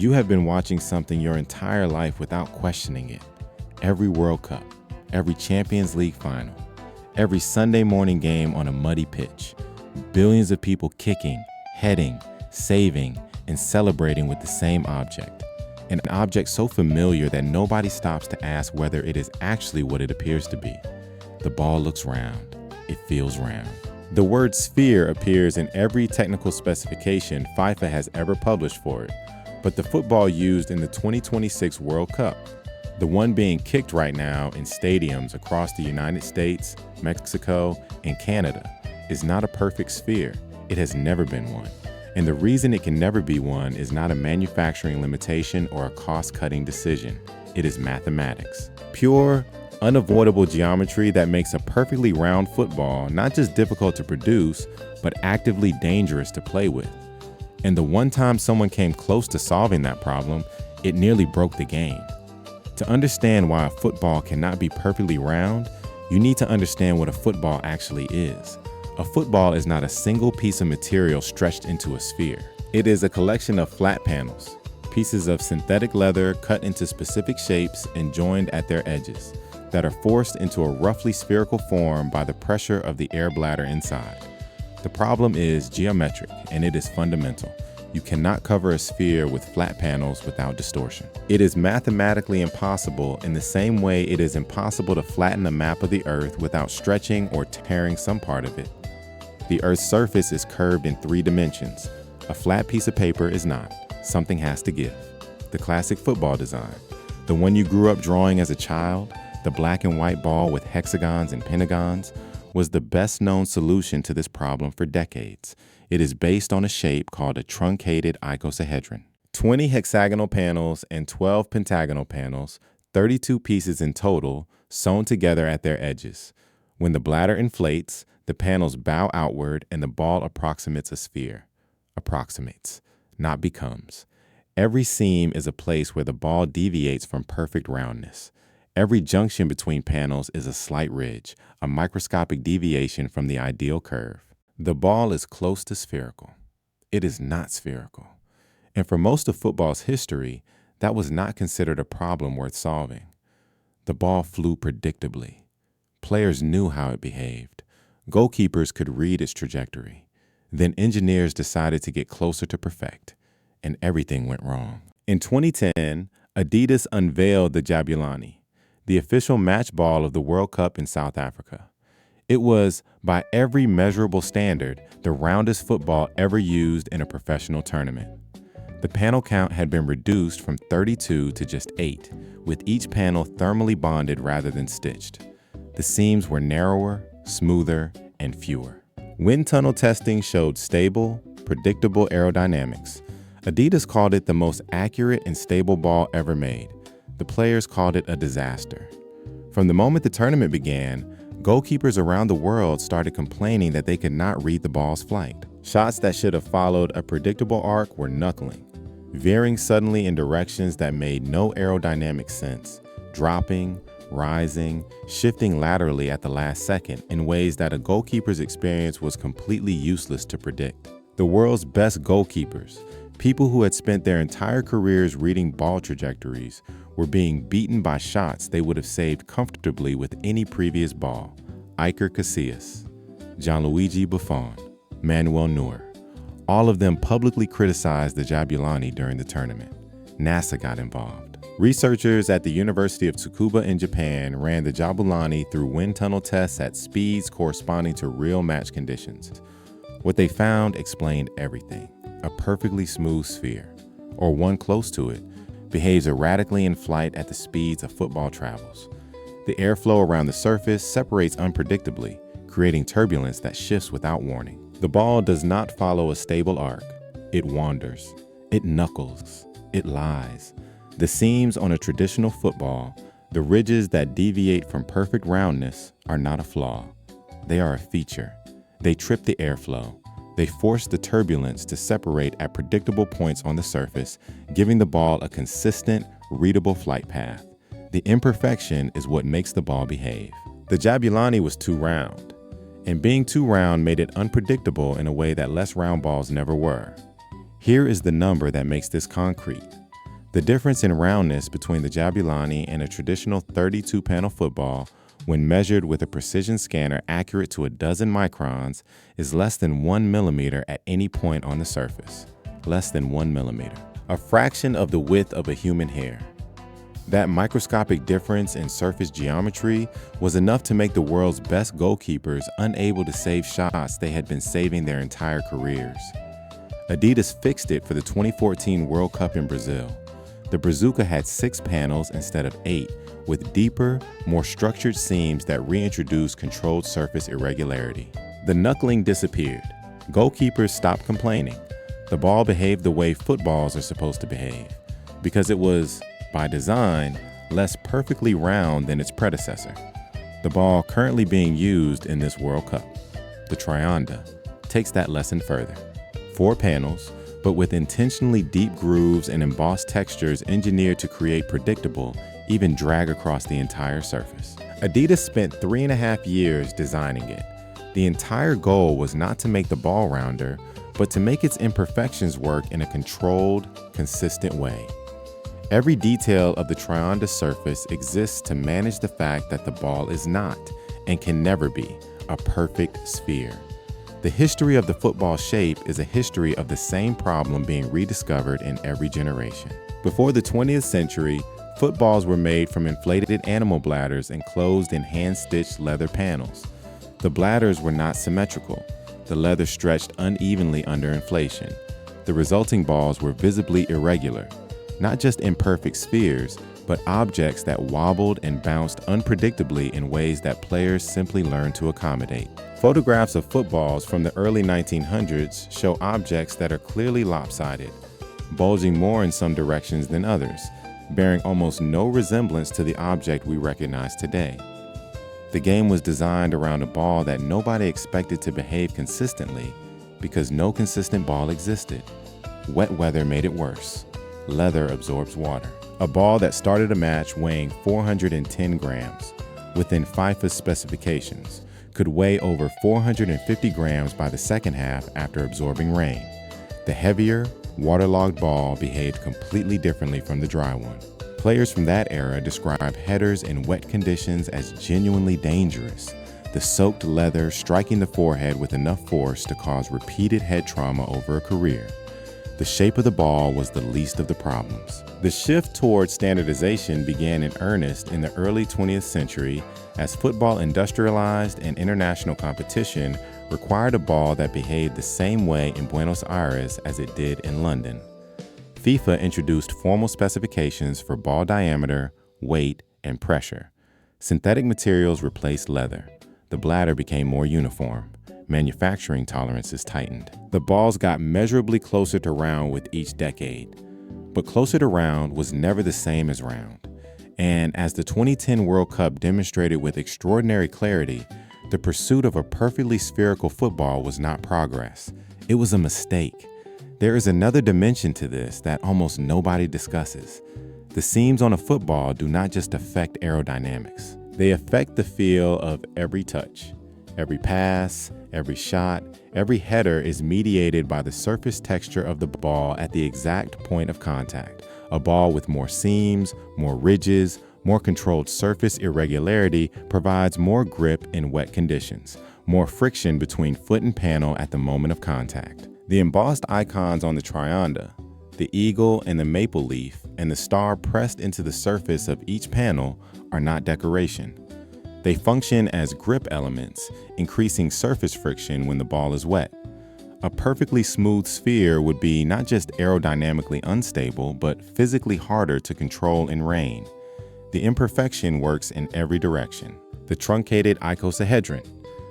You have been watching something your entire life without questioning it. Every World Cup, every Champions League final, every Sunday morning game on a muddy pitch. Billions of people kicking, heading, saving, and celebrating with the same object. An object so familiar that nobody stops to ask whether it is actually what it appears to be. The ball looks round. It feels round. The word sphere appears in every technical specification FIFA has ever published for it, but the football used in the 2026 World Cup, the one being kicked right now in stadiums across the United States, Mexico, and Canada, is not a perfect sphere. It has never been one. And the reason it can never be one is not a manufacturing limitation or a cost-cutting decision. It is mathematics. Pure, unavoidable geometry that makes a perfectly round football not just difficult to produce, but actively dangerous to play with. And the one time someone came close to solving that problem, it nearly broke the game. To understand why a football cannot be perfectly round, you need to understand what a football actually is. A football is not a single piece of material stretched into a sphere. It is a collection of flat panels, pieces of synthetic leather cut into specific shapes and joined at their edges, that are forced into a roughly spherical form by the pressure of the air bladder inside. The problem is geometric, and it is fundamental. You cannot cover a sphere with flat panels without distortion. It is mathematically impossible in the same way it is impossible to flatten a map of the Earth without stretching or tearing some part of it. The Earth's surface is curved in 3 dimensions. A flat piece of paper is not. Something has to give. The classic football design, the one you grew up drawing as a child, the black and white ball with hexagons and pentagons, was the best known solution to this problem for decades. It is based on a shape called a truncated icosahedron. 20 hexagonal panels and 12 pentagonal panels, 32 pieces in total, sewn together at their edges. When the bladder inflates, the panels bow outward and the ball approximates a sphere. Approximates, not becomes. Every seam is a place where the ball deviates from perfect roundness. Every junction between panels is a slight ridge, a microscopic deviation from the ideal curve. The ball is close to spherical. It is not spherical. And for most of football's history, that was not considered a problem worth solving. The ball flew predictably. Players knew how it behaved. Goalkeepers could read its trajectory. Then engineers decided to get closer to perfect, and everything went wrong. In 2010, Adidas unveiled the Jabulani, the official match ball of the World Cup in South Africa. It was, by every measurable standard, the roundest football ever used in a professional tournament. The panel count had been reduced from 32 to just 8, with each panel thermally bonded rather than stitched. The seams were narrower, smoother, and fewer. Wind tunnel testing showed stable, predictable aerodynamics. Adidas called it the most accurate and stable ball ever made. The players called it a disaster. From the moment the tournament began, goalkeepers around the world started complaining that they could not read the ball's flight. Shots that should have followed a predictable arc were knuckling, veering suddenly in directions that made no aerodynamic sense, dropping, rising, shifting laterally at the last second in ways that a goalkeeper's experience was completely useless to predict. The world's best goalkeepers, people who had spent their entire careers reading ball trajectories, were being beaten by shots they would have saved comfortably with any previous ball. Iker Casillas, Gianluigi Buffon, Manuel Neuer. All of them publicly criticized the Jabulani during the tournament. NASA got involved. Researchers at the University of Tsukuba in Japan ran the Jabulani through wind tunnel tests at speeds corresponding to real match conditions. What they found explained everything. A perfectly smooth sphere, or one close to it, behaves erratically in flight at the speeds a football travels. The airflow around the surface separates unpredictably, creating turbulence that shifts without warning. The ball does not follow a stable arc. It wanders. It knuckles. It lies. The seams on a traditional football, the ridges that deviate from perfect roundness, are not a flaw. They are a feature. They trip the airflow. They force the turbulence to separate at predictable points on the surface, giving the ball a consistent, readable flight path. The imperfection is what makes the ball behave. The Jabulani was too round, and being too round made it unpredictable in a way that less round balls never were. Here is the number that makes this concrete. The difference in roundness between the Jabulani and a traditional 32-panel football, when measured with a precision scanner accurate to a dozen microns, is less than 1 millimeter at any point on the surface. Less than 1 millimeter. A fraction of the width of a human hair. That microscopic difference in surface geometry was enough to make the world's best goalkeepers unable to save shots they had been saving their entire careers. Adidas fixed it for the 2014 World Cup in Brazil. The Brazuca had 6 panels instead of 8, with deeper, more structured seams that reintroduced controlled surface irregularity. The knuckling disappeared. Goalkeepers stopped complaining. The ball behaved the way footballs are supposed to behave, because it was, by design, less perfectly round than its predecessor. The ball currently being used in this World Cup, the Trionda, takes that lesson further. 4 panels, but with intentionally deep grooves and embossed textures engineered to create predictable, even drag across the entire surface. Adidas spent 3.5 years designing it. The entire goal was not to make the ball rounder, but to make its imperfections work in a controlled, consistent way. Every detail of the Trionda surface exists to manage the fact that the ball is not, and can never be, a perfect sphere. The history of the football shape is a history of the same problem being rediscovered in every generation. Before the 20th century, footballs were made from inflated animal bladders enclosed in hand-stitched leather panels. The bladders were not symmetrical. The leather stretched unevenly under inflation. The resulting balls were visibly irregular, not just imperfect spheres, but objects that wobbled and bounced unpredictably in ways that players simply learned to accommodate. Photographs of footballs from the early 1900s show objects that are clearly lopsided, bulging more in some directions than others, bearing almost no resemblance to the object we recognize today. The game was designed around a ball that nobody expected to behave consistently because no consistent ball existed. Wet weather made it worse. Leather absorbs water. A ball that started a match weighing 410 grams, within FIFA specifications, could weigh over 450 grams by the second half after absorbing rain. The heavier, waterlogged ball behaved completely differently from the dry one. Players from that era describe headers in wet conditions as genuinely dangerous, the soaked leather striking the forehead with enough force to cause repeated head trauma over a career. The shape of the ball was the least of the problems. The shift toward standardization began in earnest in the early 20th century as football industrialized and international competition required a ball that behaved the same way in Buenos Aires as it did in London. FIFA introduced formal specifications for ball diameter, weight, and pressure. Synthetic materials replaced leather. The bladder became more uniform. Manufacturing tolerances tightened. The balls got measurably closer to round with each decade. But closer to round was never the same as round. And as the 2010 World Cup demonstrated with extraordinary clarity, the pursuit of a perfectly spherical football was not progress. It was a mistake. There is another dimension to this that almost nobody discusses. The seams on a football do not just affect aerodynamics. They affect the feel of every touch. Every pass, every shot, every header is mediated by the surface texture of the ball at the exact point of contact. A ball with more seams, more ridges, more controlled surface irregularity provides more grip in wet conditions, more friction between foot and panel at the moment of contact. The embossed icons on the Trionda, the eagle and the maple leaf, and the star pressed into the surface of each panel are not decoration. They function as grip elements, increasing surface friction when the ball is wet. A perfectly smooth sphere would be not just aerodynamically unstable, but physically harder to control in rain. The imperfection works in every direction. The truncated icosahedron,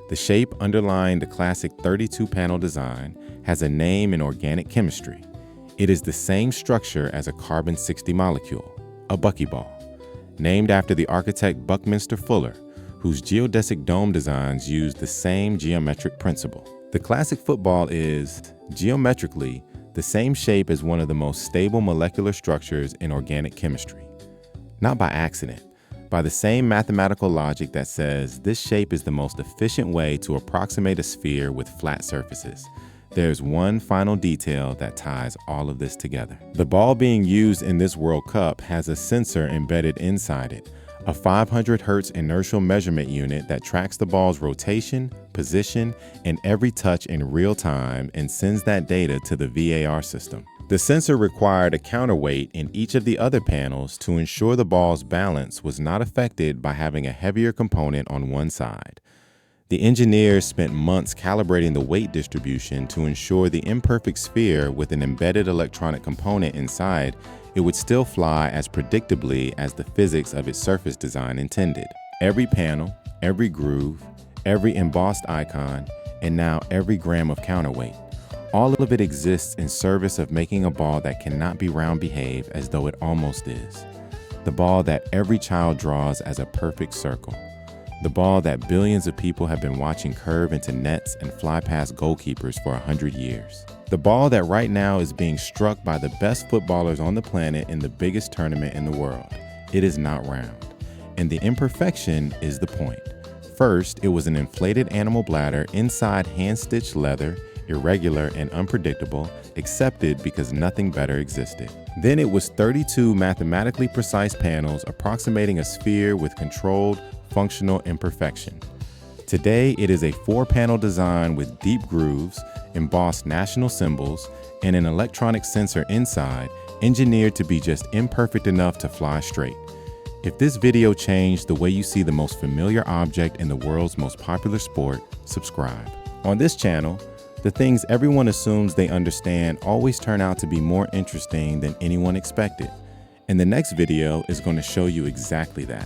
the shape underlying the classic 32-panel design, has a name in organic chemistry. It is the same structure as a carbon-60 molecule, a buckyball, named after the architect Buckminster Fuller, whose geodesic dome designs use the same geometric principle. The classic football is, geometrically, the same shape as one of the most stable molecular structures in organic chemistry. Not by accident, by the same mathematical logic that says this shape is the most efficient way to approximate a sphere with flat surfaces. there's one final detail that ties all of this together. The ball being used in this World Cup has a sensor embedded inside it, a 500 Hz inertial measurement unit that tracks the ball's rotation, position, and every touch in real time and sends that data to the VAR system. The sensor required a counterweight in each of the other panels to ensure the ball's balance was not affected by having a heavier component on one side. The engineers spent months calibrating the weight distribution to ensure the imperfect sphere with an embedded electronic component inside, it would still fly as predictably as the physics of its surface design intended. Every panel, every groove, every embossed icon, and now every gram of counterweight. All of it exists in service of making a ball that cannot be round behave as though it almost is. The ball that every child draws as a perfect circle. The ball that billions of people have been watching curve into nets and fly past goalkeepers for 100 years. The ball that right now is being struck by the best footballers on the planet in the biggest tournament in the world. It is not round. And the imperfection is the point. First, it was an inflated animal bladder inside hand-stitched leather, irregular and unpredictable, accepted because nothing better existed. Then it was 32 mathematically precise panels approximating a sphere with controlled, functional imperfection. Today, it is a 4-panel design with deep grooves, embossed national symbols, and an electronic sensor inside, engineered to be just imperfect enough to fly straight. If this video changed the way you see the most familiar object in the world's most popular sport, subscribe. On this channel, the things everyone assumes they understand always turn out to be more interesting than anyone expected. And the next video is going to show you exactly that.